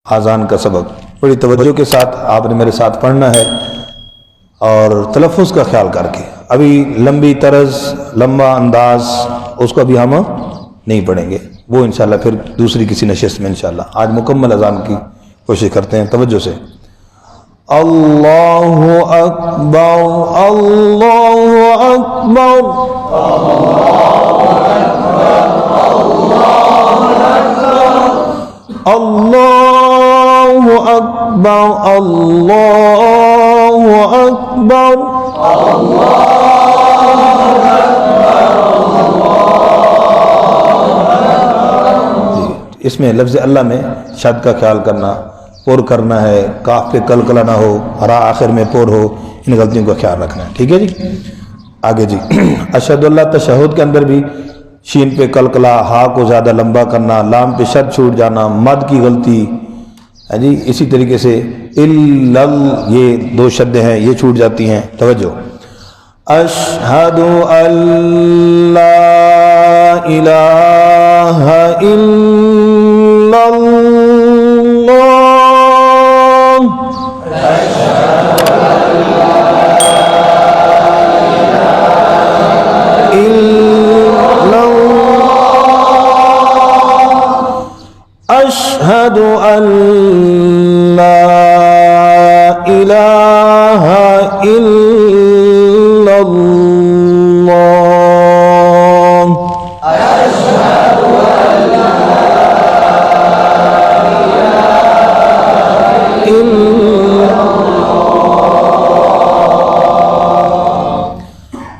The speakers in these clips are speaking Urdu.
آذان کا سبق بڑی توجہ کے ساتھ آپ نے میرے ساتھ پڑھنا ہے اور تلفظ کا خیال کر کے. ابھی لمبی طرز لمبا انداز اس کو ابھی ہم نہیں پڑھیں گے، وہ انشاءاللہ پھر دوسری کسی نشست میں انشاءاللہ. آج مکمل اذان کی کوشش کرتے ہیں توجہ سے. اللہ اکبر اللہ اکبر اللہ اکبر اللہ اکبر. اس میں لفظ اللہ میں شد کا خیال کرنا، پر کرنا ہے، کاف پہ کلکلا نہ ہو، ہرا آخر میں پر ہو، ان غلطیوں کا خیال رکھنا ہے. ٹھیک ہے جی. آگے جی. اشہد اللہ تشہد کے اندر بھی شین پہ کلکلا، ہا کو زیادہ لمبا کرنا، لام پہ شد چھوٹ جانا، مد کی غلطی ہے جی. اسی طریقے سے یہ دو شدیں ہیں یہ چھوٹ جاتی ہیں. توجہ. اشہد ان لا الہ الا اللہ اشہد ان لا الہ الا اللہ اشہد ان لا الہ الا اللہ.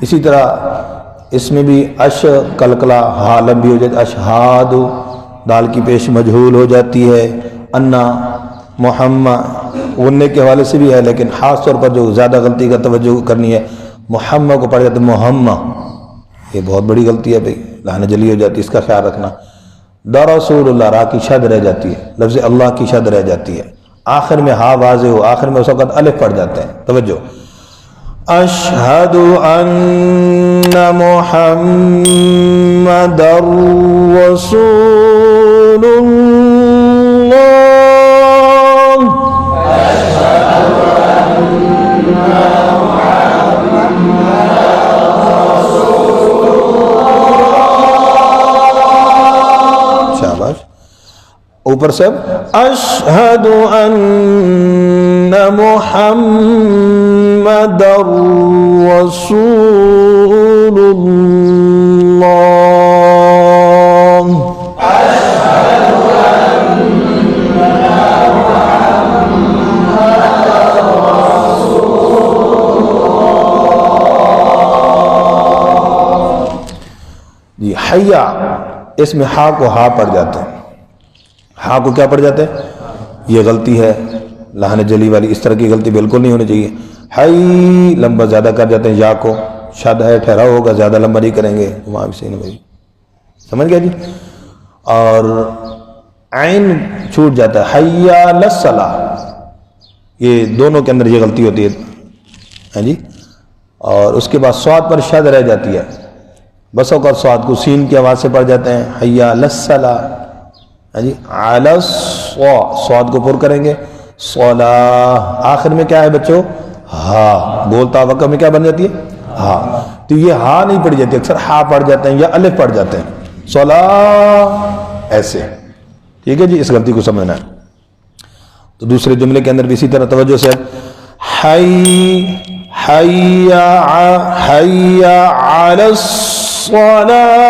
اسی طرح اس میں بھی اش کلکلا ہا لمبی ہو جاتی، اشہاد دال کی پیش مجہول ہو جاتی ہے. انا محمد غنّے کے حوالے سے بھی ہے، لیکن خاص طور پر جو زیادہ غلطی کا توجہ کرنی ہے، محمد کو پڑھ جاتا ہے محمد، یہ بہت بڑی غلطی ہے بھائی، لہن جلی ہو جاتی ہے، اس کا خیال رکھنا. رسول اللہ را کی شد رہ جاتی ہے، لفظ اللہ کی شد رہ جاتی ہے. آخر میں ہا واضح ہو، آخر میں اس وقت الف پڑھ جاتے ہیں. توجہ. اشہد ان محمد رسول اللہ شاباش. اوپر سے اشہد ان محمد رسول اللہ اشہد ان محمد رسول اللہ. جی. حیا اس میں ہا کو ہا پڑ جاتے ہیں، ہا کو کیا پڑ جاتے ہیں، یہ غلطی ہے لہن جلی والی. اس طرح کی غلطی بالکل نہیں ہونی چاہیے. ہائی لمبا زیادہ کر جاتے ہیں، یا کو شد ہے ٹھہراؤ ہوگا، زیادہ لمبا نہیں کریں گے، وہاں بھی صحیح نہیں بھائی. سمجھ گیا جی. اور عین چھوٹ جاتا ہے، حی علی الصلاۃ، یہ دونوں کے اندر یہ غلطی ہوتی ہے جی. اور اس کے بعد صاد پر شد رہ جاتی ہے، بس اوقات صاد کو سین کی آواز سے پڑھ جاتے ہیں، حی علی الصلاۃ جی. علی صاد کو پر کریں گے، صلاح آخر میں کیا ہے بچوں، ہا. بولتا وقت میں کیا بن جاتی ہے، ہا. تو یہ ہا نہیں پڑھ جاتی، اکثر ہا پڑھ جاتے ہیں یا الف پڑھ جاتے ہیں، صلاح ایسے. ٹھیک ہے جی. اس غلطی کو سمجھنا ہے. تو دوسرے جملے کے اندر بھی اسی طرح توجہ سے حی علی الصلاۃ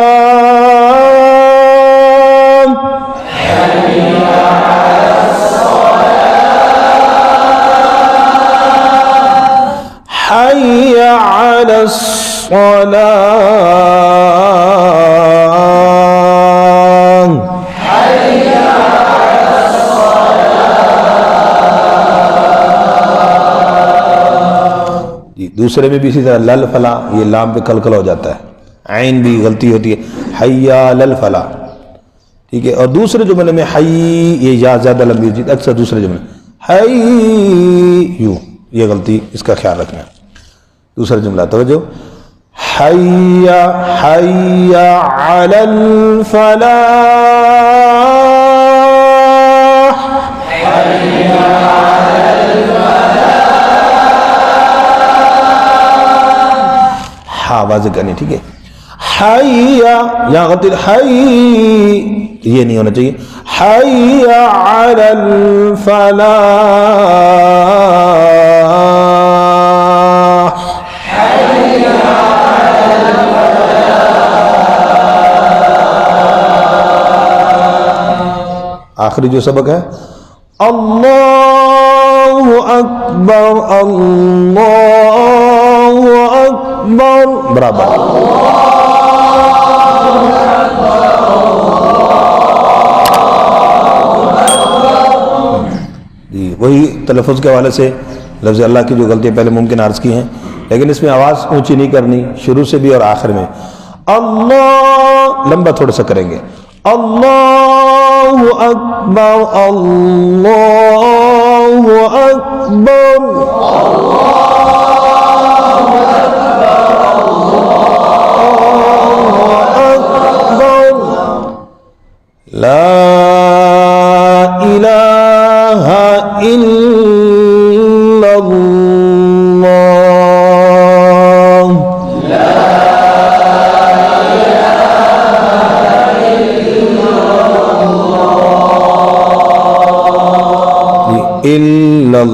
حی علی الصلاۃ. جی. دوسرے میں بھی اسی طرح لل فلا، یہ لام پہ کلکلا ہو جاتا ہے، عین بھی غلطی ہوتی ہے، حی علی الفلا. ٹھیک ہے. اور دوسرے جملے میں حی، یہ یا زیادہ لمبی ہوتی ہے اکثر دوسرے جملے حی یوں، یہ غلطی اس کا خیال رکھنا. دوسرا جملہ توجہ، حی حی علی الفلاح آوازیں کرنی، ٹھیک ہے. حیا یہاں غلطی، حی یہ نہیں ہونا چاہیے. حی علی الفلاح، آخری جو سبق ہے اللہ اکبر اللہ اکبر برابر. جی وہی تلفظ کے حوالے سے لفظ اللہ کی جو غلطیاں پہلے ممکن عرض کی ہیں، لیکن اس میں آواز اونچی نہیں کرنی، شروع سے بھی اور آخر میں. اللہ لمبا تھوڑا سا کریں گے. اللہ اکبر اللہ اکبر لا الہ الا اللہ،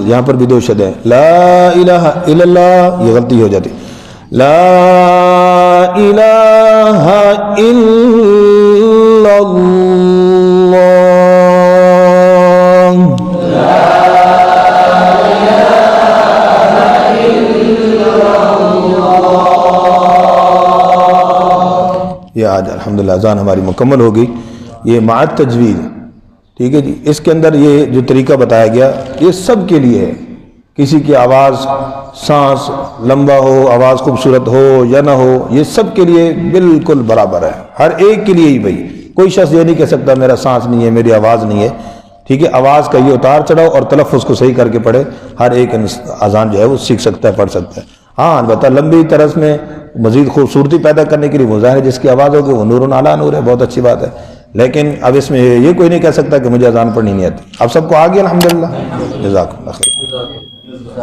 یہاں پر بھی دو شد ہے. لا الہ الا اللہ یہ غلطی ہو جاتی. لا الہ الا اللہ، یہ آج الحمدللہ اذان ہماری مکمل ہو گئی. یہ مع تجوید، ٹھیک ہے جی. اس کے اندر یہ جو طریقہ بتایا گیا یہ سب کے لیے ہے. کسی کی آواز سانس لمبا ہو، آواز خوبصورت ہو یا نہ ہو، یہ سب کے لیے بالکل برابر ہے، ہر ایک کے لیے ہی. بھائی کوئی شخص یہ نہیں کہہ سکتا میرا سانس نہیں ہے، میری آواز نہیں ہے، ٹھیک ہے. آواز کا یہ اتار چڑھاؤ اور تلفظ کو صحیح کر کے پڑھے، ہر ایک اذان جو ہے وہ سیکھ سکتا ہے، پڑھ سکتا ہے. ہاں البتہ لمبی طرز میں مزید خوبصورتی پیدا کرنے کے لیے مظاہر جس کی آواز ہوگی وہ نور علی نور ہے، بہت اچھی بات ہے. لیکن اب اس میں یہ کوئی نہیں کہہ سکتا کہ مجھے اذان پڑھنی نہیں آتی. اب سب کو آ گیا الحمدللہ. جزاکم اللہ خیر.